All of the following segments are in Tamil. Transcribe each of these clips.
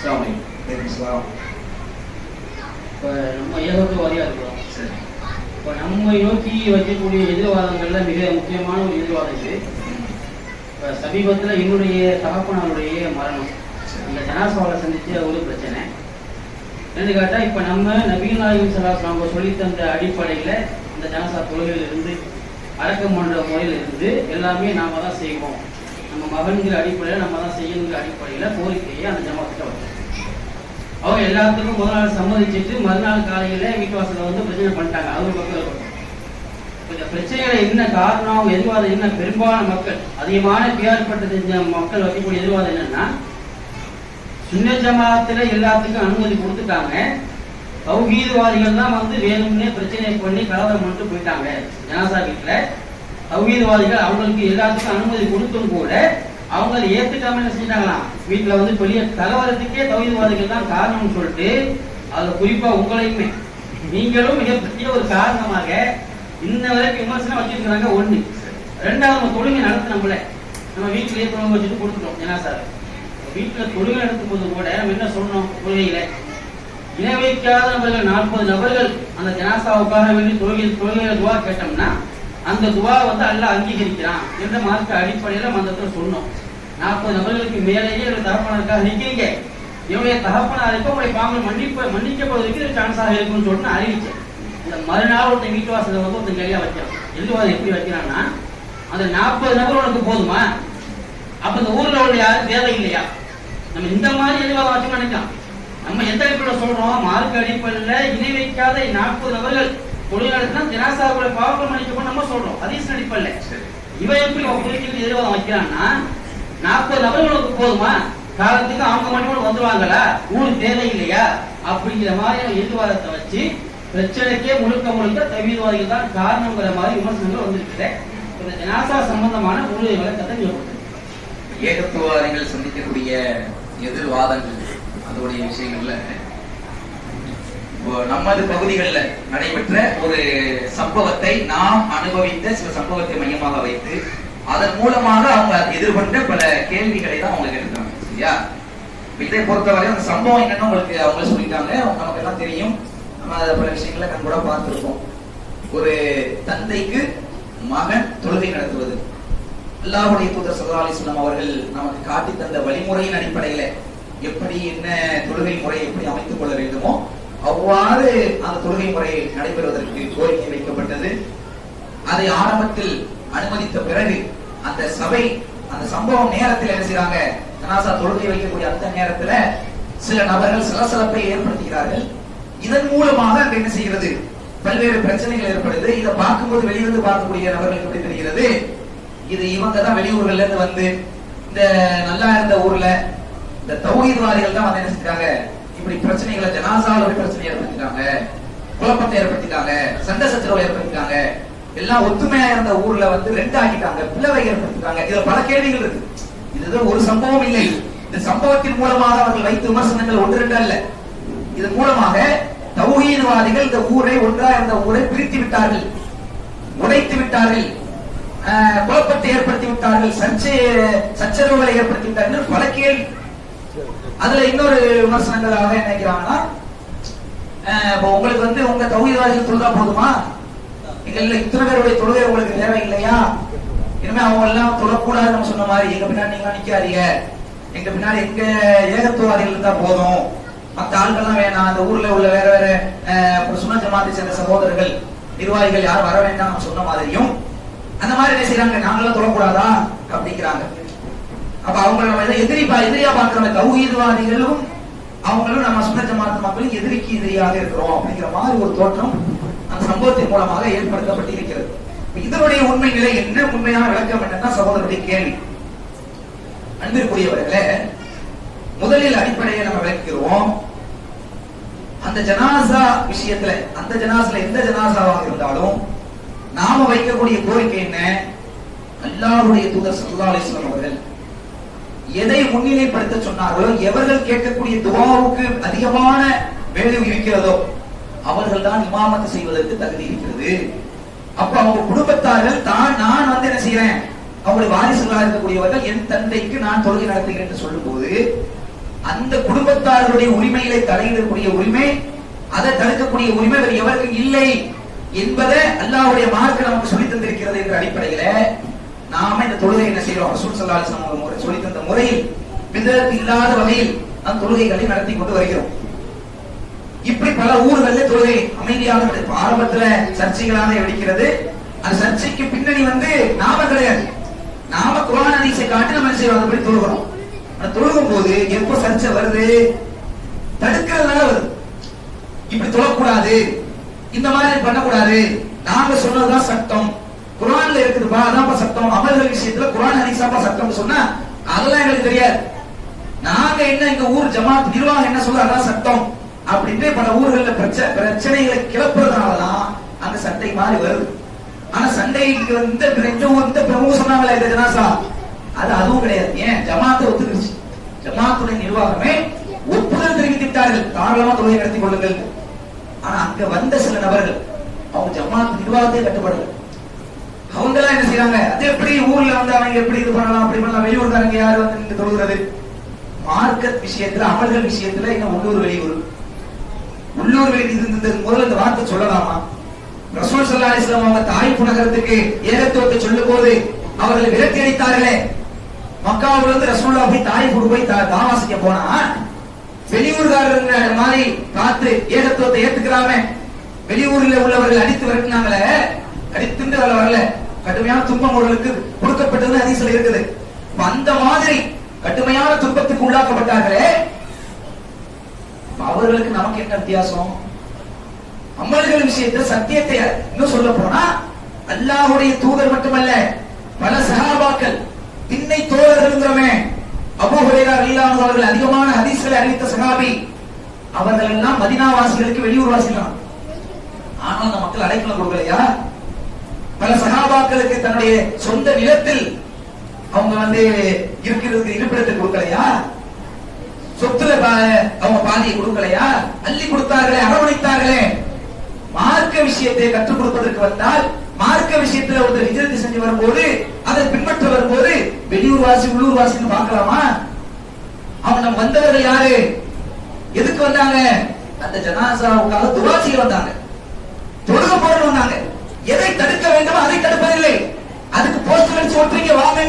இப்போ நம்ம ஏகத்துவாதியாக இருக்கிறோம். இப்போ நம்மை நோக்கி வைக்கக்கூடிய எதிர்வாதங்கள்ல மிக முக்கியமான ஒரு எதிர்வாதம் இது. இப்போ சமீபத்தில் என்னுடைய தகப்பனாருடைய மரணம், இந்த ஜனாசாவில் சந்திச்ச ஒரு பிரச்சனை என்னன்னு கேட்டால், இப்போ நம்ம நபிகள் நாயகம் ஸல்லல்லாஹு அலைஹி வஸல்லம் சொல்லி தந்த அடிப்படையில் இந்த ஜனாசா தொழுகையிலிருந்து அடக்கம் பண்ணுற முறையிலிருந்து எல்லாமே நாம தான் செய்வோம். நம்ம மகன்கிற அடிப்படையில் நம்ம தான் செய்யணுங்கிற அடிப்படையில் கோரிக்கையை அந்த ஜமாத்திட்ட வச்சோம். அவங்க எல்லாத்துக்கும் முதல் நாள் சம்மதிச்சுட்டு மறுநாள் காலையில வீட்டு வாசல வந்து பிரச்சனை பண்ணிட்டாங்க. அவர் மக்கள் இருக்கட்டும், இந்த பிரச்சனைகளை என்ன காரணம், எதிர்வாதம் என்ன, பெரும்பாலான மக்கள் அதிகமான பேர்பட்ட செஞ்ச மக்கள் வைக்கக்கூடிய எதிர்வாதம் என்னன்னா, சுன்னத் ஜமாத்துல எல்லாத்துக்கும் அனுமதி கொடுத்துட்டாங்க, தௌஹீத்வாதிகள் தான் வந்து வேணும்னே பிரச்சனை பண்ணி கலவரம் பண்ணிட்டு போயிட்டாங்க. ஜனாசா வீட்டுல தௌஹீத்வாதிகள் அவங்களுக்கு எல்லாத்துக்கும் அனுமதி கொடுத்தும் கூட அவங்க அதை ஏத்துக்காம என்ன செஞ்சிட்டாங்களாம், வீட்டுல வந்து பெரிய கலவரத்துக்கே தௌஹீத்வாதிகள் தான் காரணம்னு சொல்லிட்டு, அதுல குறிப்பா உங்களையுமே நீங்களும் மிகப்பெரிய ஒரு காரணமாக இன்ன வரைக்கும் விமர்சனம் வச்சிருக்கிறாங்க. ஒண்ணு. ரெண்டாவது, நம்ம தொழுகை நடத்தினோம்ல, நம்ம வீட்டிலேயே தொழுகை வச்சுட்டு கொடுத்துட்டோம். ஏன்னா சார் வீட்டுல தொழுகை நடத்தும் போது கூட நம்ம என்ன சொன்னோம், தொழுகையில இணை வைக்காத நபர்கள் 40 நபர்கள் அந்த ஜனாசாவுக்காக வேண்டி தொழுகையில துவா கேட்டோம்னா அந்த துவா வந்து அல்லாஹ் அங்கீகரிக்கிறான் என்ற மார்க்க அடிப்படையில மந்தத்துல சொன்னோம். 40 நபர்களுக்கு மேலேயே தகப்பனருக்காக நிற்கிறீங்க, இவருடைய தகப்பனாருக்கு உங்களுடைய பாவங்கள் மன்னிக்கப்படுவதற்கு சான்ஸாக இருக்கும்னு சொல்லிட்டு அறிவிச்சேன். இந்த மறுநாள் ஒருத்தன் வீட்டு வாசலை வந்து ஒருத்தன் கையா வைக்கிறான். எதிர்வாதம் எப்படி வைக்கிறான்னா, அந்த 40 நபர் உனக்கு போதுமா, அப்ப இந்த ஊர்ல உள்ள யாரும் தேவை இல்லையா, நம்ம இந்த மாதிரி எதிர்வாதம் வச்சு நினைக்கலாம். நம்ம எந்த அடிப்படையில் சொல்றோம், மார்க்க அடிப்படையில் இணை வைக்காத 40 நபர்கள் தொழில் நடத்தினா ஜனாசாவுடைய பாவங்கள் மன்னிக்கப்படும் நம்ம சொல்றோம். ஹதீஸ் அடிப்படையில் இவன் எப்படி குறிப்பிட்டு எதிர்வாதம் வைக்கிறான்னா, 40 நபர்களுக்கு போதுமா, காலத்துக்கு அவங்க மட்டும் வந்துருவாங்களா, ஊர் தேவை இல்லையா அப்படிங்கிற மாதிரி எதிர்வாதத்தை வச்சு பிரச்சனைக்கே முழுக்க தௌஹீத்வாதிகள் தான் காரணங்கிற மாதிரி விமர்சனங்கள் வந்திருக்குது. இந்த ஜனாசா சம்பந்தமான ஒரு விளக்கத்தை கொடுத்து ஏகத்துவாதிகள் சந்திக்கக்கூடிய எதிர்வாதங்கள் அதோடைய விஷயங்கள்ல நமது பகுதிகளில் நடைபெற்ற ஒரு சம்பவத்தை நாம் அனுபவித்த சில சம்பவத்தை மையமாக வைத்து அதன் மூலமாக அவங்க எதிர்கொண்ட பல கேள்விகளை தான் அவங்க கேட்டுக்கிறாங்க. சரியா? இதை பொறுத்தவரை அந்த சம்பவம் என்னன்னு உங்களுக்கு அவங்க சொல்லிட்டாங்க, நமக்கு எல்லாம் தெரியும். நம்ம அதை பல விஷயங்களை கண்கூட பார்த்திருக்கோம். ஒரு தந்தைக்கு மகன் தொழுகை நடத்துவது, அல்லாஹ்வுடைய தூதர் ஸல்லல்லாஹு அலைஹி வஸல்லம் அவர்கள் நமக்கு காட்டி தந்த வழிமுறையின் அடிப்படையில எப்படி என்ன தொழுகை முறை எப்படி அமைத்துக் கொள்ள வேண்டுமோ அவ்வாறு அந்த தொழுகை முறை நடைபெறுவதற்கு கோரிக்கை வைக்கப்பட்டது. அதை ஆரம்பத்தில் அனுமதித்த பிறகு அந்த சபை அந்த சம்பவம் நேரத்தில் என்ன செய்றாங்க, ஜனாசா தொழுகை வைக்கக்கூடிய அந்த நேரத்துல சில நபர்கள் சலசலப்பை ஏற்படுத்துகிறார்கள். இதன் மூலமாக அங்க என்ன செய்கிறது, பல்வேறு பிரச்சனைகள் ஏற்படுது. இதை பார்க்கும்போது வெளியிருந்து பார்க்கக்கூடிய நபர்களுக்கு எப்படி தெரிகிறது, இது இவங்க தான் வெளியூர்கள்ல இருந்து வந்து இந்த நல்லா இருந்த ஊர்ல இந்த தௌஹீத்வாதிகள் தான் வந்து என்ன செஞ்சாங்க, இப்படி பிரச்சனைகளை ஜனாசால பிரச்சனை ஏற்படுத்திட்டாங்க, குழப்பத்தை ஏற்படுத்திட்டாங்க, சண்டை சச்சரவை ஏற்படுத்திட்டாங்க, எல்லாம் ஒத்துமையா இருந்த ஊர்ல வந்து ரெண்டு ஆக்கிட்டாங்க, பிளவை ஏற்படுத்திட்டாங்க. இதுல பல கேள்விகள் இருக்கு. இதுதான் ஒரு சம்பவம் இல்லை. இந்த சம்பவத்தின் மூலமாக அவர்கள் வைத்த விமர்சனங்கள் ஒன்று ரெண்டு அல்ல. இதன் மூலமாக தௌஹீத்வாதிகள் இந்த ஊரை ஒன்றா இருந்த ஊரை பிரித்து விட்டார்கள், உடைத்து விட்டார்கள், குழப்பத்தை ஏற்படுத்தி விட்டார்கள், சச்சரவுகளை ஏற்படுத்தி விட்டார்கள், பல கேள்வி. அதுல இன்னொரு விமர்சனங்களாக நினைக்கிறாங்கன்னா, உங்களுக்கு வந்து உங்க தௌஹீத்வாதிகள் தொழுதா போதுமா, எங்க இத்தனை பேருடைய தொழுகை உங்களுக்கு தேவை இல்லையா, இனிமே அவங்க எல்லாம் தொழக்கூடாது நம்ம சொன்ன மாதிரி எங்க பின்னாடி நீங்க நிக்காதீங்க, எங்க பின்னாடி எங்க ஏகத்துவாதிகள் இருந்தா போதும், மற்ற ஆட்கள்லாம் வேணாம், அந்த ஊர்ல உள்ள வேற வேற சுன்னத் ஜமாத்தை சேர்ந்த சகோதரர்கள் நிர்வாகிகள் யாரும் வர வேண்டாம் சொன்ன மாதிரியும் அந்த மாதிரி என்ன செய்யறாங்க, நாங்களும் தொழக்கூடாதா அப்படிங்கிறாங்க. அப்ப அவங்க நம்ம எதிரியா பாக்குற தௌஹீத்வாதிகளும் அவங்களும் நம்ம சுன்னத் ஜமாத் மக்களும் எதிரிக்கு எதிரியாக இருக்கிறோம் அப்படிங்கிற மாதிரி ஒரு தோற்றம் அந்த சம்பவத்தின் மூலமாக ஏற்படுத்தப்பட்டு இருக்கிறது. இதனுடைய உண்மை நிலை என்ன, உண்மையான விளக்கம் என்னன்னா சகோதரருடைய கேள்வி. அன்பிற்குரியவர்களே, முதலில் அடிப்படையை நம்ம விளக்குகிறோம். அந்த ஜனாசா விஷயத்துல, அந்த ஜனாசால எந்த ஜனாசாவாக இருந்தாலும் நாம வைக்கக்கூடிய கோரிக்கை என்ன, அல்லாஹ்வுடைய தூதர் ஸல்லல்லாஹு அலைஹி வஸல்லம் அவர்கள் எதை முன்னிலைப்படுத்த சொன்னார்களோ, எவர்கள் கேட்கக்கூடிய துஆவுக்கு அதிகமான வேல்யூ இருக்கிறதோ அவர்கள் தான் இமாமத் செய்வதற்கு தகுதி இருக்கிறது. அப்ப அவங்க குடும்பத்தார்கள் நான் வந்து என்ன செய்யறேன், அவங்களுடைய வாரிசுகளாக இருக்கக்கூடியவர்கள் என் தந்தைக்கு நான் தொழுகை நடத்துகிறேன் என்று சொல்லும் போது அந்த குடும்பத்தார்களுடைய உரிமைகளை தலையிடக்கூடிய உரிமை, அதை தடுக்கக்கூடிய உரிமை வேறு எவருக்கும் இல்லை என்பதை அல்லாஹ்வுடைய மார்க்கம் நமக்கு சொல்லி தந்திருக்கிறது என்ற அடிப்படையில நாம இந்த தொழுகை என்ன செய்யறோம்? ரசூல் ஸல்லல்லாஹு அலைஹி வஸல்லம் சொல்லி தந்த முறையில் பிதஅத் இல்லாத வகையில் அந்த தொழுகைகளை நடத்தி கொண்டு வருகிறோம். இப்படி பல ஊர்களில் தொழுகை அமைதியாக ஆரம்பத்துல சர்ச்சைகளாக வெடிக்கிறது. அந்த சர்ச்சைக்கு பின்னணி நாம கிடையாது. நாம குர்ஆன் ஹதீஸை காட்டி நம்ம செய்யறோம், அப்படி தொழுகிறோம். ஆனா தொழுகும் போது எப்போ சர்ச்சை வருது? தடுக்கிறதுனால வருது. இப்படி தொழக்கூடாது, இந்த மாதிரி பண்ணக்கூடாது, நாங்க சொன்னதுதான் சட்டம், குர்ஆன்ல இருக்குதுப்பா அதான் சட்டம், அமல்கள் விஷயத்துல குர்ஆன் ஹதீஸாப்பா சட்டம் சொன்னா அதெல்லாம் எங்களுக்கு தெரியாது. நாங்க என்ன எங்க ஊர் ஜமாத் நிர்வாகம் என்ன சொல்ற அதான் சட்டம் அப்படின்ட்டு பல ஊர்களில் பிரச்சனைகளை கிளப்புறதுனாலதான் அந்த சண்டை மாதிரி வருது. ஆனா சண்டைக்கு இந்த பிரமுக சொன்னாங்களே இந்த ஜனாசா, அது அதுவும் கிடையாது. ஏன்? ஜமாத்தை ஒத்துக்கிடுச்சு. ஜமாத்துடைய நிர்வாகமே ஒப்புதல் தெரிவித்தார்கள், தாராளமா தொழிலை நடத்தி கொள்ளுங்கள். ஆனா அங்க வந்த சில நபர்கள் அவங்க ஜமாத் நிர்வாகத்தை கட்டுப்படல. அவங்க எல்லாம் என்ன செய்யறாங்க? அது எப்படி ஊர்ல அவங்க எப்படி இது பண்ணலாம், அப்படி பண்ணலாம், வெளியூர்காரங்க யாரு நின்று தொழுகிறது? மார்க்கத் விஷயத்துல அமல்கள் விஷயத்துல இன்னும் உள்ளூர் வெளியூர் முதல்ல இந்த வார்த்தை சொல்லலாமா? ரசூல் ஸல்லல்லாஹு அலைஹி வஸல்லம் அவங்க தாயிஃப் நகரத்துக்கு ஏகத்துவத்தை சொல்லும் போது அவர்களை விரட்டி அடித்தார்களே. மக்காவுல இருந்து ரசூலுல்லாஹ் போய் தாயிஃபுக்கு போய் தாவா செய்ய போனா வெளியூர்காரங்க மாதிரி பார்த்து ஏகத்துவத்தை ஏத்துக்கிறாம வெளியூரில் உள்ளவர்கள் அடித்து விரட்டினாங்களே, அடித்துட்டு வரல, கடுமையான துன்பம் அவர்களுக்கு கொடுக்கப்பட்டது ஹதீஸ்ல இருக்குது. அந்த மாதிரி கடுமையான துன்பத்துக்கு உள்ளாக்கப்பட்டார்களே, அவர்களுக்கு நமக்கு என்ன வித்தியாசம்? அமல்கள் விஷயத்தில் சத்தியத்தை இன்னும் சொல்ல போனா அல்லாஹ்வுடைய தூதர் மட்டுமல்ல, பல சஹாபாக்கள் திண்ணை தோழர்கள்ங்கிறமே அபூ ஹுரைரா ரலியல்லாஹு அன்ஹு அவர்கள் அதிகமான ஹதீஸ்களை அறிவித்த சஹாபி. அவர்கள் எல்லாம் மதீனா வாசிகளுக்கு வெளியூர் வாசிகள். ஆனால் அந்த மக்கள் அடைக்கலம் கொடுக்கலையா? பல சஹாபாக்களுக்கு தன்னுடைய சொந்த நிலத்தில் அவங்க இருக்கிறதுக்கு இருப்பிடத்தை கொடுக்கலையா? சொத்துல அவங்க பாதியை கொடுக்கலையா? அள்ளி கொடுத்தார்களே, அரவணைத்தார்களே. மார்க்க விஷயத்தை கற்றுக் கொடுப்பதற்கு வந்தால், மார்க்க விஷயத்துல ஒரு ஹிஜ்ரத் செஞ்சு வரும்போது, அதை பின்பற்ற வரும்போது வெளியூர் வாசி உள்ளூர் வாசின்னு பார்க்கலாமா? அவங்க நம்ம வந்தவர்கள் யாரு? எதுக்கு வந்தாங்க? அந்த ஜனாசாவுக்காக துஆ செய்ய வந்தாங்க, தொழுக போட வந்தாங்க. எதை தடுக்க வேண்டுமோ அதை தடுப்பதில்லை. அதுக்கு போஸ்டர் அடிச்சு ஒட்டுறீங்க, வாங்க.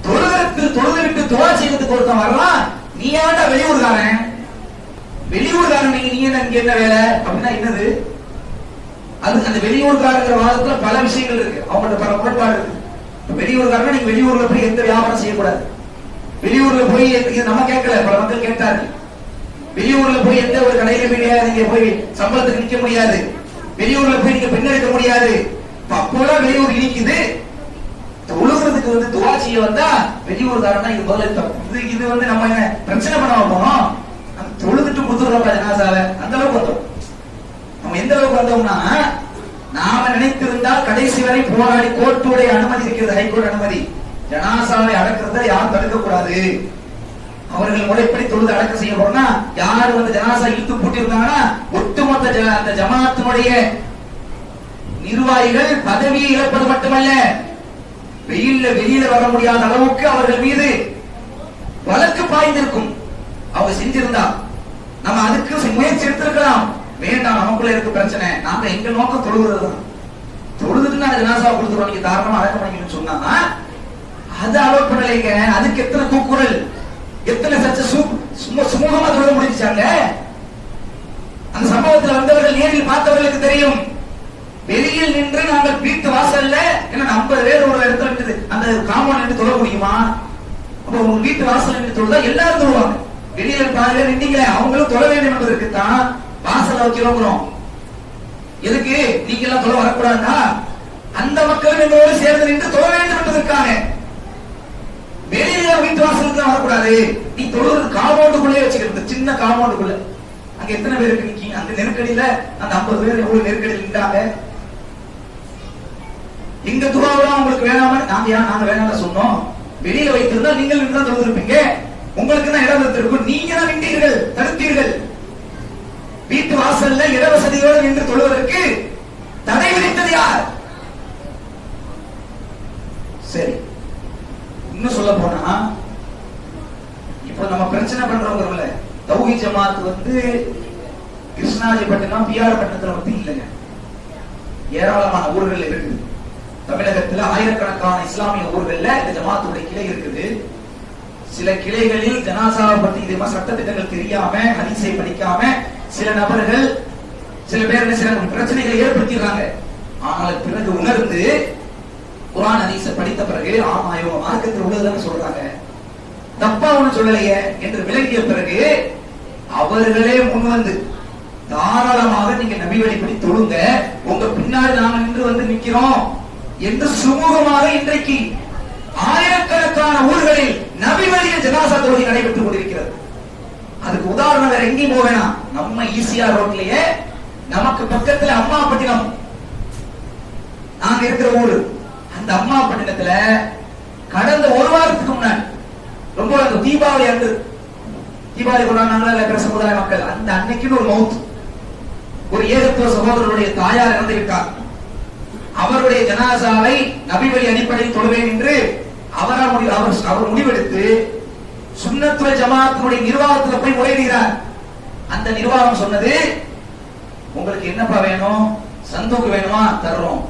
தொழுகிறதுக்கு துஆ செய்யறதுக்கு ஒருத்தன் வரலாம், நீ ஏன்டா வெளியூர்காரன்? வெளியூர்காரன் நீங்க இங்க என்ன வேலை அப்படின்னா என்னது? அது அந்த வெளியூர்காரங்கிற வாதத்துல பல விஷயங்கள் இருக்கு, அவங்கள்ட்ட பல முரண்பாடு இருக்கு. வெளியூர்காரன் நீங்க வெளியூர்ல போய் எந்த வியாபாரம் செய்யக்கூடாது. வெளியூர்ல போய் இது நம்ம கேட்கல, பல மக்கள் கேட்டார்கள். வெளியூர்ல போய் எந்த ஒரு கடையில போய் நீங்க போய் சம்பளத்துக்கு நிக்க முடியாது. வெளியூர்ல போய் நீங்க பெண் எடுக்க முடியாது. அப்போலாம் வெளியூர் இனிக்குது. தொழுகிறதுக்கு துஆ செய்ய வந்தா வெளியூர்காரனா இது முதல்ல இது நம்ம என்ன பிரச்சனை பண்ண போனோம்? தொழுதுட்டு குடுத்துறோம் ஜனாசாவை. அந்த அளவுக்கு வந்தோம். நம்ம எந்த அளவுக்கு வந்தோம்னா, நாம நினைத்திருந்தால் கடைசி வரை போராடி கோர்ட்டுடைய அனுமதி இருக்கிறது, ஹைகோர்ட் அனுமதி, ஜனாசாவை அடக்கிறத யாரும் தடுக்க கூடாது. அவர்கள் முறைப்படி தொழுது அடக்க செய்ய போறோம்னா, யாரு ஜனாசா இழுத்து பூட்டி இருந்தாங்கன்னா ஒட்டுமொத்த அந்த ஜமாத்தினுடைய நிர்வாகிகள் பதவியை இழப்பது மட்டுமல்ல, வெளியில வர முடியாத அளவுக்கு அவர்கள் மீது வழக்கு பாய்ந்திருக்கும். அவங்க செஞ்சிருந்தா நம்ம அதுக்கு முயற்சி எடுத்திருக்கலாம். வேண்டாம், நமக்குள்ள இருக்க பிரச்சனை, நாங்க எங்க நோக்கம் தொழுகிறதுதான். தொழுதுட்டு நான் ஜனாசா கொடுத்துருவோம், நீங்க தாராளமா அடக்க பண்ணிக்கணும்னு சொன்னா அது அலோட் பண்ணலைங்க. அதுக்கு எத்தனை கூக்குரல், எத்தனை சர்ச்சை, சுமூகமா தொழுக முடிச்சாங்க. அந்த சம்பவத்தில் வந்தவர்கள் நேரில் பார்த்தவர்களுக்கு தெரியும். வெளியில் நின்று நாங்கள் வீட்டு வாசல்ல 50 பேர் ஒரு இடத்துல இருக்குது, அந்த காம்பவுண்ட் நின்று தொழ முடியுமா? அப்ப உங்க வீட்டு வாசல் நின்று தொழுதா எல்லாரும் தொழுவாங்க. வெளியில பாதி பேர் நின்றீங்களே, அவங்களும் தொழ வேண்டும் என்பதற்கு தான் வாசல் வைக்கிறோம். எதுக்கு? நீங்க எல்லாம் தொழ வரக்கூடாதா? அந்த மக்களும் எங்களோடு சேர்ந்து நின்று தொழ வேண்டும் என்பதற்காக. வெளியில வீட்டு வாசலுக்கு தான் வரக்கூடாது. நீ தொழுவது காம்பவுண்டுக்குள்ளே வச்சுக்கிறது, சின்ன காம்பவுண்டுக்குள்ள. அங்க எத்தனை பேருக்கு நிக்கீங்க? அந்த நெருக்கடியில அந்த 50 பேர் எவ்வளவு நெருக்கடியில் நின்றாங்க. எங்க துவாவெல்லாம் உங்களுக்கு வேணாம நாங்க வேணாம் சொன்னோம். வெளியில வைத்திருந்தா நீங்கள் தான் தொழுதிருப்பீங்க, உங்களுக்கு தான் இடம் இருந்திருக்கும். நீங்க தான் நின்றீர்கள், தடுத்தீர்கள். வீட்டு வாசல்ல இடவசதியோடு நின்று தொழுவதற்கு தடை விதித்தது யார்? சரி, இன்னும் சொல்ல போனா இப்ப நம்ம பிரச்சனை பண்ற தௌஹீத் ஜமாத் வந்து கிருஷ்ணாஜிப்பட்டினம் பிஆர் பட்டணத்துல மட்டும் இல்லைங்க, ஏராளமான ஊர்கள் இருக்குது. தமிழகத்துல ஆயிரக்கணக்கான இஸ்லாமிய ஊர்கள்ல இந்த ஜமாத்துடைய கிளை இருக்குது. சில கிளைகளில் ஜனாசாவை பத்தி இது மாதிரி சட்டத்திட்டங்கள் தெரியாம ஹதீஸை படிக்காம சில நபர்கள் சில பேர் சில பிரச்சனைகளை ஏற்படுத்திடுறாங்க. ஆனால் பிறகு உணர்ந்து குர்ஆன் ஹதீஸை படித்த பிறகு ஆமா இவங்க மார்க்கத்தில் உள்ளதுன்னு சொல்றாங்க, தப்பா ஒண்ணு சொல்லலையே என்று விளங்கிய பிறகு அவர்களே முன் வந்து தாராளமாக நீங்க நபி வழிபடி தொழுங்க, உங்க பின்னாடி நாங்க நின்று வந்து நிக்கிறோம் என்று சுமூகமாக இன்றைக்கு ஆயிரக்கணக்கான ஊர்களில் நபி வழிய ஜனாசா தொழுகை நடைபெற்றுக் கொண்டிருக்கிறது. அதுக்கு உதாரணம் வேற எங்கேயும் போக வேணாம், நம்ம ஈசிஆர் ரோட்லயே நமக்கு பக்கத்துல அம்மாபட்டினம் நாங்க இருக்கிற ஊரு, அந்த அம்மாபட்டினத்துல கடந்த ஒரு வாரத்துக்கு முன்னாடி ரொம்ப அந்த தீபாவளி அன்று தீபாவளி கொண்டாடுறாங்க சமுதாய மக்கள், அந்த அன்னைக்குன்னு ஒரு மவுத், ஒரு ஏகத்துவ சகோதரருடைய தாயார் இறந்து விட்டார். அவருடைய ஜனாசாவை நபி வழி அடிப்படையில் தொழுவேன் என்று அவர் முடிவெடுத்து சுன்னத்துவ ஜமாத்தினுடைய நிர்வாகத்துல போய் முறையிடுகிறார். அந்த நிர்வாகம் சொன்னது, உங்களுக்கு என்னப்பா வேணும், சந்தூக்கு வேணுமா தர்றோம்,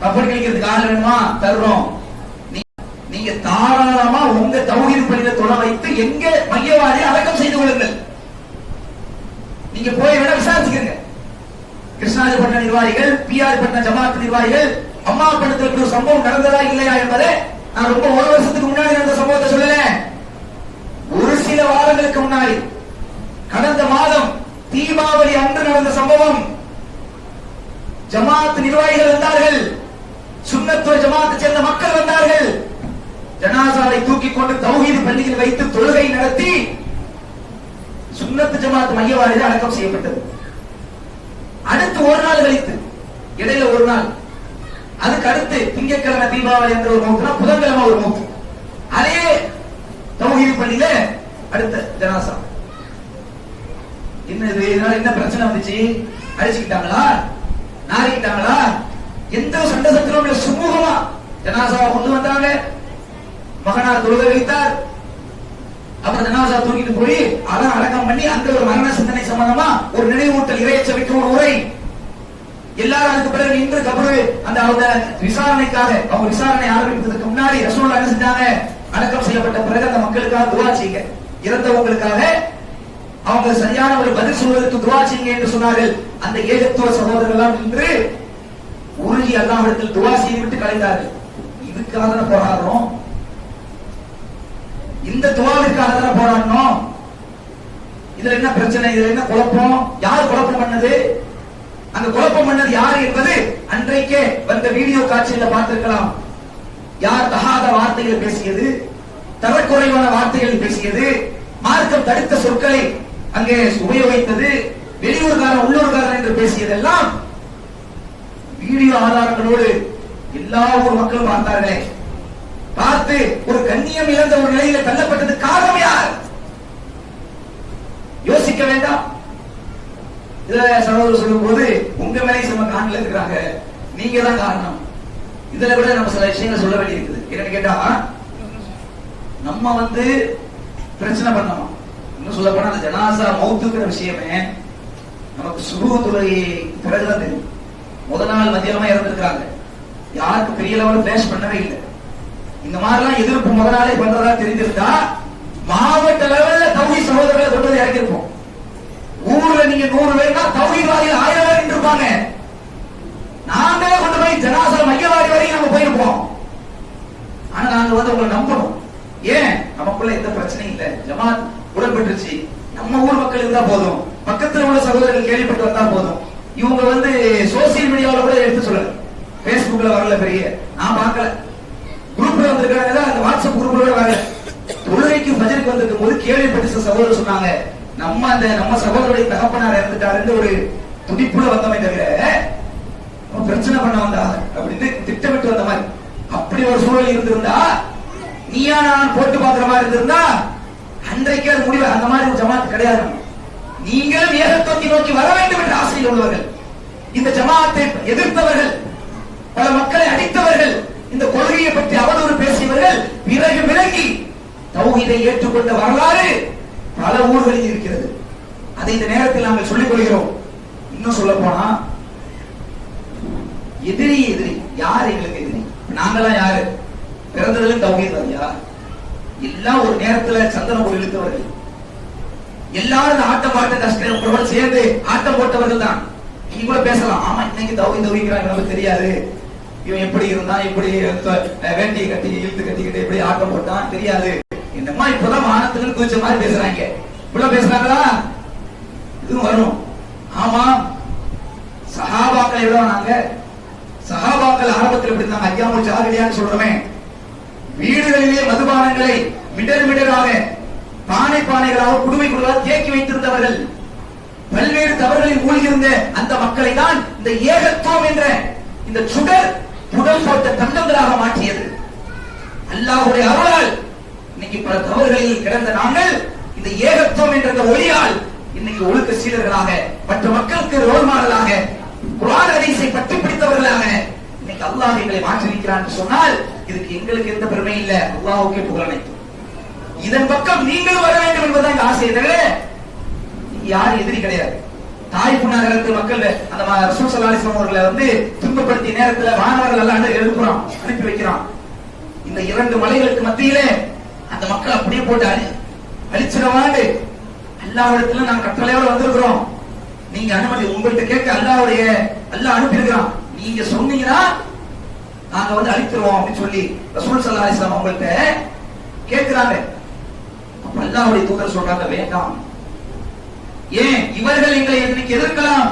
கப்பல் கழிக்கிறதுக்கு ஆள் வேணுமா தர்றோம், நீங்க தாராளமா உங்க தௌஹீத் பள்ளியில தொழ வைத்து எங்க மையவாடி அடக்கம் செய்து கொள்ளுங்கள், நீங்க போய் வேணா விசாரிச்சுக்கங்க. கிருஷ்ணாஜிப்பட்டின நிர்வாகிகள், பிஆர் பட்டின ஜமாத் நிர்வாகிகள் அம்மாபட்டினத்தில் ஒரு சம்பவம் நடந்ததா இல்லையா என்பதை நான் ரொம்ப ஒரு வருஷத்துக்கு முன்னாடி நடந்த சம்பவத்தை சொல்லல, ஒரு சில வாரங்களுக்கு முன்னாடி கடந்த மாதம் தீபாவளி அன்று நடந்த சம்பவம். ஜமாத் நிர்வாகிகள் வந்தார்கள், சுன்னத்துவ ஜமாத்தை சேர்ந்த மக்கள் வந்தார்கள், ஜனாசாவை தூக்கி கொண்டு தௌஹீத் பள்ளியில் வைத்து தொழுகை நடத்தி சுன்னத்து ஜமாத் மையவாடியில் அடக்கம் செய்யப்பட்டது. அடுத்து ஒரு நாள் கழித்து, இடையில ஒரு நாள், அதுக்கு அடுத்து திங்கட்கிழமை தீபாவளி என்ற ஒரு மௌத்துனா புதன்கிழமை ஒரு மௌத்து, அதே தௌஹீத் பள்ளியில அடுத்த ஜனாசா. என்னது, இதனால என்ன பிரச்சனை வந்துச்சு, அடிச்சுக்கிட்டாங்களா, நாரிக்கிட்டாங்களா, எந்த சண்டை சச்சரவும் இல்ல, சுமூகமா ஜனாசாவை கொண்டு வந்தாங்க, மகனார் தொழுகை வைத்தார், அப்புறம் ஜனாசா தூக்கிட்டு போய் அதான் அடக்கம் பண்ணி அந்த ஒரு மரண சிந்தனை சம்பந்தமா ஒரு நினைவூட்டல் இறைச்சபைக்கு ஒரு உரை, எல்லாரும் அதுக்கு பிறகு இன்று கபரு அந்த விசாரணைக்காக அவங்க விசாரணை ஆரம்பிப்பதற்கு முன்னாடி ரசூலுல்லாஹ் என்ன செஞ்சாங்க, அடக்கம் செய்யப்பட்ட பிறகு அந்த மக்களுக்காக துஆ செய்யுங்க, இறந்தவங்களுக்காக அவங்க சரியான ஒரு பதில் சொல்வதற்கு துஆ செய்யுங்க என்று சொன்னார்கள். அந்த ஏகத்துவ சகோதரர்கள் எல்லாம் இன்று உருகி அல்லாஹ்விடத்தில் துஆ செய்துவிட்டு கலைந்தார்கள். இதுக்காக தான் போராடுறோம், இந்த துஆவிற்காக தான் போராடணும். இதுல என்ன பிரச்சனை, இதுல என்ன குழப்பம், யார் குழப்பம் பண்ணது, அந்த குழப்பம் பண்ணது யார் என்பது அன்றைக்கே வந்த வீடியோ காட்சியில பார்த்திருக்கலாம். யார் தகாத வார்த்தைகள் பேசியது, தரக்குறைவான வார்த்தைகள் பேசியது, மார்க்கம் தடுத்த சொற்களை அங்கே உபயோகித்தது, வெளியூர்காரன் உள்ளூர்காரன் என்று பேசியதெல்லாம் வீடியோ ஆதாரங்களோடு எல்லா ஊர் மக்களும் பார்த்தார்களே. பார்த்து ஒரு கண்ணியம் இழந்த ஒரு நிலையில தள்ளப்பட்டது காரணம் யார், யோசிக்க வேண்டாம். இதுல சகோதரர் சொல்லும் போது உங்க மேலே நம்ம காணல இருக்கிறாங்க, நீங்க தான் காரணம். இதுல கூட நம்ம சில விஷயங்கள் சொல்ல வேண்டி இருக்குது. என்னன்னு கேட்டா, நம்ம பிரச்சனை பண்ணணும். இன்னும் சொல்ல போனா அந்த ஜனாசா மௌத்துங்கிற விஷயமே நமக்கு சுபஹ் தொழுகை பிறகுதான் தெரியும். முதல் நாள் மத்தியமா இறந்துருக்காங்க, யாருக்கு பெரிய லெவலில் பிளேஸ் பண்ணவே இல்லை. இந்த மாதிரிலாம் எதிர்ப்பு முதல் நாளே பண்றதா தெரிஞ்சிருந்தா மாவட்ட லெவலில் தௌஹீத் சகோதரர்களை கொண்டு வந்து இறக்கிருப்போம். ஊர்ல நீங்க 100 பேர்னா தௌஹீத்வாதிகள் 1000 பேர் இருப்பாங்க. நாங்களே கொண்டு போய் ஜனாசா மையவாடி வரைக்கும் நம்ம போயிருப்போம். ஆனா நாங்க உங்களை நம்பணும். ஏன், நமக்குள்ள எந்த பிரச்சனையும் இல்லை, ஜமாத் உடன்பட்டுருச்சு, நம்ம ஊர் மக்கள் இருந்தா போதும், பக்கத்துல உள்ள சகோதரர்கள் கேள்விப்பட்டு வந்தா போதும். இவங்க சோசியல் மீடியாவில் கூட எடுத்து சொல்லல, பேஸ்புக்ல வரல, பெரிய நான் பார்க்கல, குரூப்ல வந்திருக்காங்க, அந்த வாட்ஸ்அப் குரூப்ல வரல. தொழுகைக்கு பஜருக்கு வந்திருக்கும் போது கேள்விப்பட்டு சகோதரர் சொன்னாங்க, நம்ம சகோதரருடைய தகப்பனார் இறந்துட்டாருன்னு ஒரு துடிப்புல வந்தமை தவிர பிரச்சனை பண்ண வந்தா அப்படின்னு திட்டமிட்டு வந்த மாதிரி. அப்படி ஒரு சூழல் இருந்திருந்தா, நீயா நான் போட்டு பாக்குற மாதிரி இருந்திருந்தா அன்றைக்கு அது முடிவு. அந்த மாதிரி ஒரு ஜமாத் கிடையாது. நீங்களும் ஏகத்துவத்தை நோக்கி வர வேண்டும் என்ற ஆசையில் உள்ளவர்கள், இந்த ஜமாத்தை எதிர்த்தவர்கள், பல மக்களை அடித்தவர்கள், இந்த கொள்கையை பற்றி அவதூறு பேசியவர்கள், பிறகு விலகி தௌஹீதை ஏற்றுக்கொண்ட வரலாறு பல ஊர்களில் இருக்கிறது. அதை இந்த நேரத்தில் நாங்கள் சொல்லிக் கொள்கிறோம். இன்னும் சொல்ல போனா எதிரி யார் எங்களுக்கு எதிரி? நாங்களாம் யாரு? பிறந்ததிலும் தௌஹீத்வாதியா? எல்லாம் ஒரு நேரத்துல சந்தனம் போட்டு இழுத்தவர்கள், எல்லாரும் ஆட்டம் பாட்ட கஷ்டம் சேர்ந்து ஆட்டம் போட்டவர்கள் தான். நீங்க கூட பேசலாம், ஆமா இன்னைக்கு தௌஹீத்வாதிங்கிறாங்க, நமக்கு தெரியாது, இவன் எப்படி இருந்தான், எப்படி வேட்டி கட்டி இழுத்து கட்டிக்கிட்டு எப்படி ஆட்டம் போட்டான் தெரியாது. என்னமா இப்பதான் வானத்துல குதிச்ச மாதிரி பேசுறாங்க. இப்பெல்லாம் பேசுறாங்களா? இதுவும் வரும். ஆமா, சஹாபாக்கள் எவ்வளவு நாங்க சஹாபாக்கள் ஆரம்பத்தில் எப்படி இருந்தாங்க? ஐயாமுல் ஜாஹிலியான்னு சொல்றோமே, வீடுகளிலே மதுபானங்களை மிடராக பானைகளாக குடுமைகளாக தேக்கி வைத்திருந்தவர்கள், பல்வேறு தவறுகளில் மூழ்கியிருந்த அந்த மக்களை தான் இந்த ஏகத்துவம் என்ற இந்த சுடர் புடல் போட்ட தங்கங்களாக மாற்றியது. அல்லாஹ்வுடைய அருளால் இன்னைக்கு பல தவறுகளில் கிடந்த நாங்கள் இந்த ஏகத்துவம் என்ற ஒளியால் இன்னைக்கு ஒழுக்க சீலர்களாக, மற்ற மக்களுக்கு ரோல் மாடலாக, குர்ஆன் ஹதீஸை பற்றி பிடித்தவர்களாக இன்னைக்கு அல்லாஹ் எங்களை மாற்றி இருக்கிறான் என்று சொன்னால் இதுக்கு எங்களுக்கு எந்த பெருமை இல்ல, அல்லாஹ்வுக்கே புகழ் அனைத்தும். இதன் பக்கம் நீங்கள் வர வேண்டும் என்பதுதான் எங்க ஆசை. தவிர யாரும் எதிரி கிடையாது. தாய்ஃப் நகரத்து மக்கள் அந்த ரசூல் ஸல்லல்லாஹு அலைஹி வஸல்லம் அவர்களை துன்பப்படுத்திய நேரத்துல வானவர்கள் எல்லாம் எழுப்புறான், அனுப்பி வைக்கிறான். இந்த இரண்டு மலைகளுக்கு மத்தியிலே அந்த மக்கள் அப்படியே போட்டு அழிச்சிடவாண்டு அல்லாஹ்விடத்துல நாங்க கட்டளையோட வந்திருக்கிறோம், நீங்க அனுமதி உங்கள்கிட்ட கேட்க அல்லாஹ் அனுப்பியிருக்கிறான், நீங்க சொன்னீங்கன்னா நாங்க அழித்துருவோம் அப்படின்னு சொல்லி ரசூல் ஸல்லல்லாஹு அலைஹி வஸல்லம் அவங்கள்ட்ட கேட்கிறாங்க. அப்ப அல்லாஹ்வுடைய தூதர் சொல்றாங்க, வேண்டாம், ஏன் இவர்கள் எங்களை இன்னைக்கு எதிர்க்கலாம்,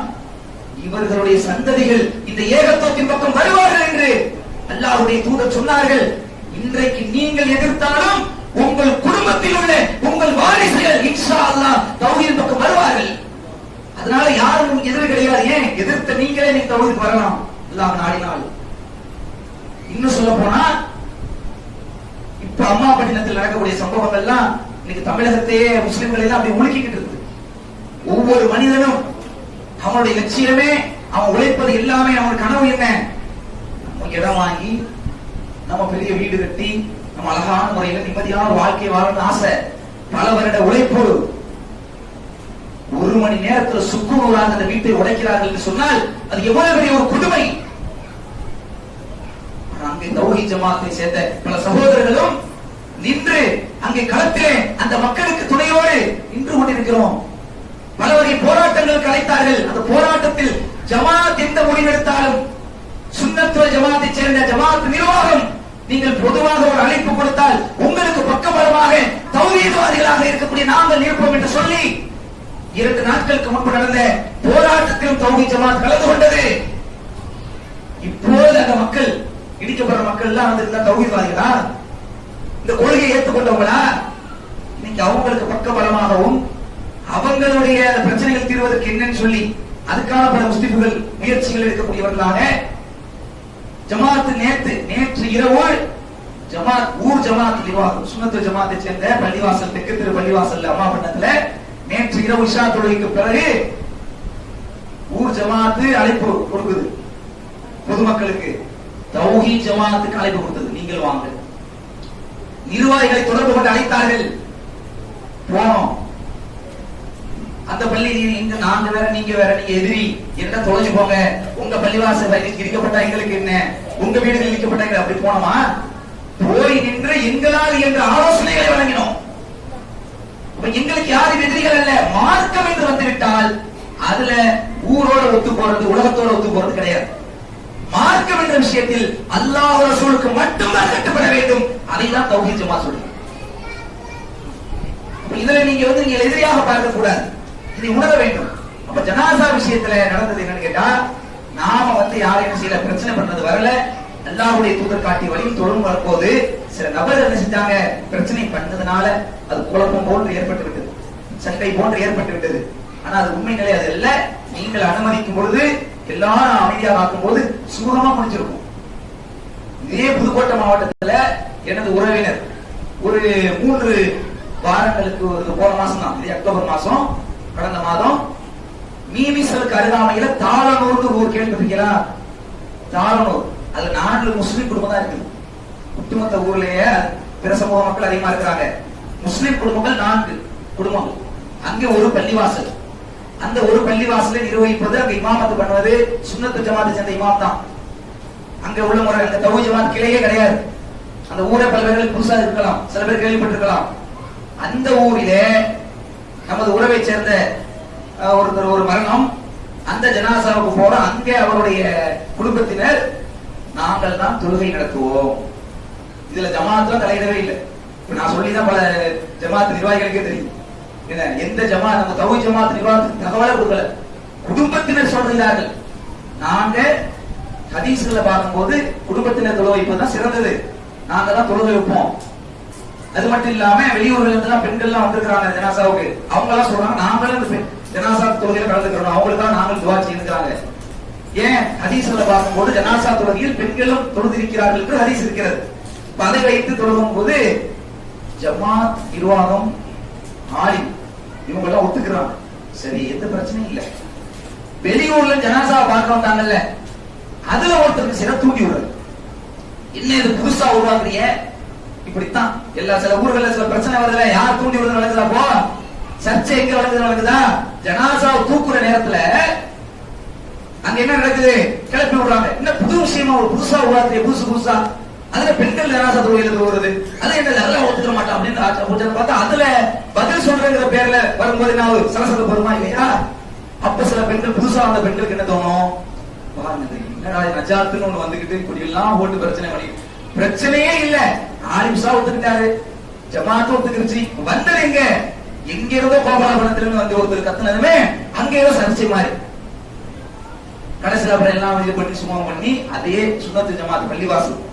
இவர்களுடைய சந்ததிகள் இந்த ஏகத்துவத்தின் பக்கம் வருவார்கள் என்று அல்லாஹ்வுடைய தூதர் சொன்னார்கள். இன்றைக்கு நீங்கள் எதிர்த்தாலும் உங்கள் குடும்பத்தில் உள்ள உங்கள் வாரிசுகள் இன்ஷா அல்லாஹ் தௌஹீத் பக்கம் வருவார்கள். அதனால யாரும் எதிரி கிடையாது. ஏன் எதிர்த்த நீங்களே நீங்க தௌஹீத் வரலாம் அல்லாஹ் நாடினால். இன்னும் சொல்ல போனா இப்ப அம்மாபட்டினத்தில் நடக்கக்கூடிய சம்பவங்கள் எல்லாம் இன்னைக்கு தமிழகத்தையே முஸ்லிம்களை எல்லாம் அப்படி உலுக்கிக்கிட்டு இருக்கு. ஒவ்வொரு மனிதனும் அவனுடைய லட்சியமே, அவன் உழைப்பது எல்லாமே, அவன் கனவு என்ன? நம்ம இடம் வாங்கி, நம்ம பெரிய வீடு கட்டி, நம்ம அழகான முறையில் நிம்மதியான வாழ்க்கை வாழணும்னு ஆசை. பல வருட உழைப்பு, ஒரு மணி நேரத்தில் சுக்குநூறாக அந்த வீட்டை உடைக்கிறார்கள் என்று சொன்னால் அது எவ்வளவு பெரிய ஒரு கொடுமை. அங்கே தௌஹீத் ஜமாத்தை சேர்ந்த பல சகோதரர்களும் நின்று அங்கே களத்திலே அந்த மக்களுக்கு துணையோடு நின்று கொண்டிருக்கிறோம். பல வகை போராட்டங்கள் அழைத்தார்கள். அந்த போராட்டத்தில் ஜமாத் எந்த முடிவெடுத்தாலும் சுன்னத்துல் ஜமாத்தை சேர்ந்த ஜமாத் நிர்வாகம் நீங்கள் பொதுவாக ஒரு அழைப்பு கொடுத்தால் உங்களுக்கு பக்கபலமாக தௌஹீத்வாதிகளாக இருக்கக்கூடிய நாங்கள் இருப்போம் என்று சொல்லி 2 நாட்களுக்கு முன்பு நடந்த போராட்டத்திலும் தௌஹீத் ஜமாத் கலந்து கொண்டது. இப்போது அந்த மக்கள், இடிக்கப்படுற மக்கள் எல்லாம் தௌஹீத்வாதிகளா, இந்த கொள்கையை ஏற்றுக்கொண்டவங்களா? இன்னைக்கு அவங்களுக்கு பக்கபலமாகவும் அவங்களுடைய பிரச்சனைகள் தீர்வதற்கு என்னன்னு சொல்லி அதுக்கான பல முஸ்லிம்கள் முயற்சிகள் எடுக்கக்கூடியவர்களாக ஜமாத் நேற்று இரவு ஊர் ஜமாத் நிர்வாகம் சுன்னத்துல் ஜமாத்தை சேர்ந்த பள்ளிவாசல், தெற்கு திரு பள்ளிவாசல் அம்மாபட்டினத்துல நேற்று இரவு இஷா தொழுகைக்கு பிறகு ஊர் ஜமாத்து அழைப்பு கொடுக்குது பொதுமக்களுக்கு. தௌஹீத் ஜமாத்துக்கு அழைப்பு கொடுத்தது, நீங்கள் வாங்க. நிர்வாகிகளை தொடர்பு கொண்டு அழைத்தார்கள். போனோம். அந்த பள்ளி நாங்க வேற நீங்க வேற, நீங்க எதிரி என்ன தொலைஞ்சு போங்க, உங்க பள்ளிவாசல் இடிக்கப்பட்டா எங்களுக்கு என்ன, உங்க வீடுகள் இடிக்கப்பட்டா அப்படி போனோமா? போய் நின்று எங்களால் என்ற ஆலோசனைகளை வழங்கினோம். எங்களுக்கு யாரும் எதிரிகள் அல்ல. மார்க்கம் என்று வந்துவிட்டால் அதுல ஊரோட ஒத்து போறது, உலகத்தோட ஒத்து போறது கிடையாது. மார்க்கம் என்ற விஷயத்தில் அல்லாஹ் ரசூலுக்கு மட்டும்தான் கட்டுப்பட வேண்டும். அதை தான் தௌஹீத் ஜமாத் சொல்லுது. இதுல நீங்க எதிரியாக பார்க்க கூடாது, இதை உணர வேண்டும். அப்ப ஜனாசா விஷயத்துல நடந்தது என்னன்னு கேட்டா, நாம யாரையும் சில பிரச்சனை பண்ணது வரல. அல்லாஹ்வுடைய தூதர் காட்டிய வழியில் தொழும் வரும்போது சில நபர் என்ன செஞ்சாங்க, பிரச்சனை பண்ணதுனால அது குழப்பம் போன்று ஏற்பட்டு விட்டது, சண்டை போன்று ஏற்பட்டு விட்டது. ஆனா அது உண்மை நிலை அது இல்ல. நீங்கள் அனுமதிக்கும் பொழுது எல்லாரும் அமைதியாக ஆக்கும் போது சுமூகமா முடிச்சிருக்கும். இதே புதுக்கோட்டை மாவட்டத்துல எனது உறவினர் ஒரு 3 வாரங்களுக்கு போன மாசம் தான், அக்டோபர் மாசம், கடந்த மாதம் மீமிசலுக்கு அருகாமையில தாளனூர் ஊர் கேள்விப்பட்டிருக்கீங்களா? தாளனூர், அது 4 முஸ்லிம் குடும்பம் தான் இருக்குது. ஒட்டுமொத்த ஊர்லயே பிற சமூக மக்கள் அதிகமா இருக்கிறாங்க. முஸ்லிம் குடும்பங்கள் 4. குடும்பம். அங்கே ஒரு பள்ளிவாசல், அந்த ஒரு பள்ளிவாசலை நிர்வகிப்பது, அங்க இமாமத்து பண்ணுவது சுன்னத்து ஜமாத்தை சேர்ந்த இமாம் தான். அங்க உள்ள முறை அந்த தௌஹீத் ஜமாத் கிளையே கிடையாது. அந்த ஊரை பல்வேறு புதுசா இருக்கலாம், சில பேர் கேள்விப்பட்டிருக்கலாம். அந்த ஊரிலே நமது உறவை சேர்ந்த ஒருத்தர் ஒரு மரணம், அந்த ஜனாசாவுக்கு போற அங்கே அவருடைய குடும்பத்தினர் நாங்கள் தான் தொழுகை நடத்துவோம். இதுல ஜமாத்துல தலையிடவே இல்லை. நான் சொல்லிதான் பல ஜமாத் நிர்வாகிகளுக்கே தெரியும். எந்த ஜமாத் நம்ம தௌஹீத் ஜமாத் நிர்வாகத்துக்கு தகவலை கொடுக்கல, குடும்பத்தினர் சொல்கிறார்கள். நாங்க ஹதீஸ்களை பார்க்கும்போது குடும்பத்தினர் தொழுகை வைப்பதுதான் சிறந்தது, நாங்க தான் தொழுகை வைப்போம். அது மட்டும் இல்லாம வெளியூர்ல இருந்து பெண்கள் எல்லாம் வந்திருக்கிறாங்க ஜனாசாவுக்கு, அவங்க எல்லாம் சொல்றாங்க நாங்களும் ஜனாசா தொழுகையில கலந்துக்கிறோம், அவங்களுக்கு தான் நாங்கள் துவா செய்யிருக்கிறாங்க. ஏன் ஹதீஸ்களை பார்க்கும்போது ஜனாசா தொழுகையில் பெண்களும் தொழுதிருக்கிறார்கள் என்று ஹதீஸ் இருக்கிறது. அதை வைத்து தொழுகும் போது ஜமாத் நிர்வாகம் ஆலிம் இவங்க எல்லாம் ஒத்துக்கிறாங்க, சரி எந்த பிரச்சனையும் இல்லை. வெளியூர்ல ஜனாசா பார்க்க வந்தாங்கல்ல, அதுல ஒருத்தருக்கு சில தூண்டி விடுறது, என்ன இது புதுசா உருவாக்குறீங்க, இப்படித்தான் எல்லா சில ஊர்கள்ல சில பிரச்சனை வருதுல, யார் தூண்டி விடுறது நடக்குதா, போ சர்ச்சை எங்க நடக்குதா, ஜனாசாவை தூக்குற நேரத்துல அங்க என்ன நடக்குது, கிளப்பி விடுறாங்க. என்ன புது விஷயமா ஒரு புதுசா உருவாக்குறீங்க, புதுசா அதுல பெண்கள் ஜனாசா தொழுகையில வருது, அது என்ன அதெல்லாம் ஒத்துக்க மாட்டான் அப்படின்னு பார்த்தா அதுல பதில் சொல்றங்கிற பேர்ல வரும்போது நான் சலசலப்பு வருமா இல்லையா? அப்ப சில பெண்கள் புதுசா வந்த பெண்களுக்கு என்ன தோணும், என்னடா நஜாத்துன்னு ஒண்ணு வந்துகிட்டு இப்படி எல்லாம் போட்டு பிரச்சனை பண்ணி, பிரச்சனையே இல்ல, ஆலிம்சா ஒத்துக்கிட்டாரு, ஜமாத்து ஒத்துக்கிருச்சு, வந்தது எங்க இருந்தோ கோபாலபுரத்துல வந்து ஒருத்தர் கத்துனதுமே அங்க ஏதோ சர்ச்சை மாதிரி கடைசியில் அப்புறம் எல்லாம் இது பண்ணி சும்மா பண்ணி அதே சுன்னத்து ஜமாத் பள்ளிவாசல்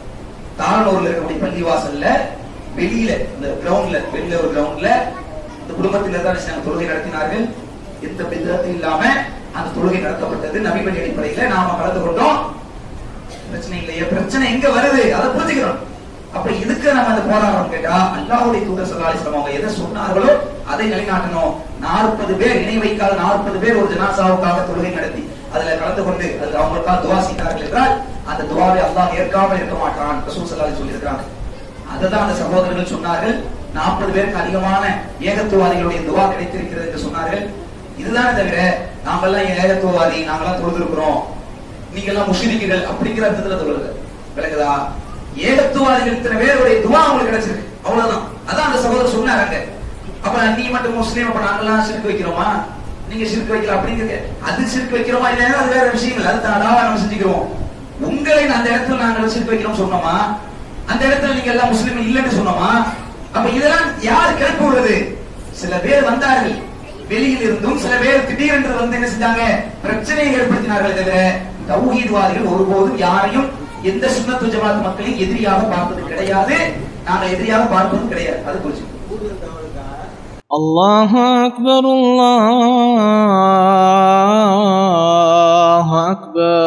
தாளனூர்ல இருக்கக்கூடிய பள்ளிவாசல்ல வெளியில இந்த கிரவுண்ட்ல வெளியில ஒரு கிரவுண்ட்ல இந்த குடும்பத்தினர் தான் தொழுகை நடத்தினார்கள். எந்த பிதத்தும் இல்லாம அந்த தொழுகை நடத்தப்பட்டது நபிவழி அடிப்படையில நாம கலந்து கொண்டோம். பிரச்சனை இல்லையே, பிரச்சனை எங்க வருது அதை புரிஞ்சுக்கிறோம். அப்ப இதுக்கு நம்ம அந்த போராட்டம் கேட்டா அல்லாஹ்வுடைய தூதர் ஸல்லல்லாஹு அலைஹி வஸல்லம் அவங்க எதை சொன்னார்களோ அதை நிலைநாட்டணும். 40 பேர் இணை வைக்காத 40 பேர் ஒரு ஜனாசாவுக்காக தொழுகை நடத்தி அதுல கலந்து கொண்டு அது அவங்களுக்காக துவா செய்தார்கள் என்றால் அந்த துவாவை அல்லாஹ் ஏற்காமல் இருக்க மாட்டான் ரசூல் ஸல்லல்லாஹு அலைஹி சொல்லியிருக்காங்க. அததான் அந்த சகோதரர்கள் சொன்னார்கள். 40 பேருக்கு அதிகமான ஏகத்துவாதிகளுடைய துவா கிடைத்திருக்கிறது என்று சொன்னார்கள். இதுதான் தவிர நாமெல்லாம் ஏகத்துவவாதி, நாங்கெல்லாம் தொழுதிருக்கிறோம், நீங்க எல்லாம் முஷ்ரிக்குகள் அப்படிங்கிற அர்த்தத்துல தொழுது விளக்குதா? ஏகத்துவாதிகள் இத்தனை பேருடைய துவா உங்களுக்கு கிடைச்சிருக்கு, அவ்வளவுதான். அதான் அந்த சகோதரர் சொன்னாங்க. அப்ப நீ மட்டும் முஸ்லீம், அப்ப நாங்கெல்லாம் சிறுக்கு வைக்கிறோமா, நீங்க சிறுக்கு வைக்கல அப்படிங்கிறது, அது சிறுக்கு வைக்கிறோமா இல்லையா அது வேற விஷயங்கள், அது தானாவா நம்ம செஞ்சுக்கிறோம். உங்களை அந்த இடத்துல நாங்கள் சிறுக்கு வைக்கிறோம் சொன்னோமா, அந்த இடத்துல நீங்க எல்லாம் முஸ்லீம் இல்லைன்னு சொன்னோமா? அப்ப இதெல்லாம் யார் கிளப்பி விடுறது? சில பேர் வந்தார்கள் வெளியில் இருந்தும், சில பேர் திடீரென்று வந்து என்ன செஞ்சாங்க, பிரச்சனையை ஏற்படுத்தினார்கள். தவிர தௌஹீத்வாதிகள் ஒருபோதும் யாரையும் எந்த சுன்னத்து ஜமாத் மக்களையும் எதிரியாக பார்ப்பது கிடையாது, நாங்கள் எதிரியாக பார்ப்பதும் கிடையாது. அது குறிச்சு அல்லாஹு அக்பர், அல்லாஹு அக்பர்.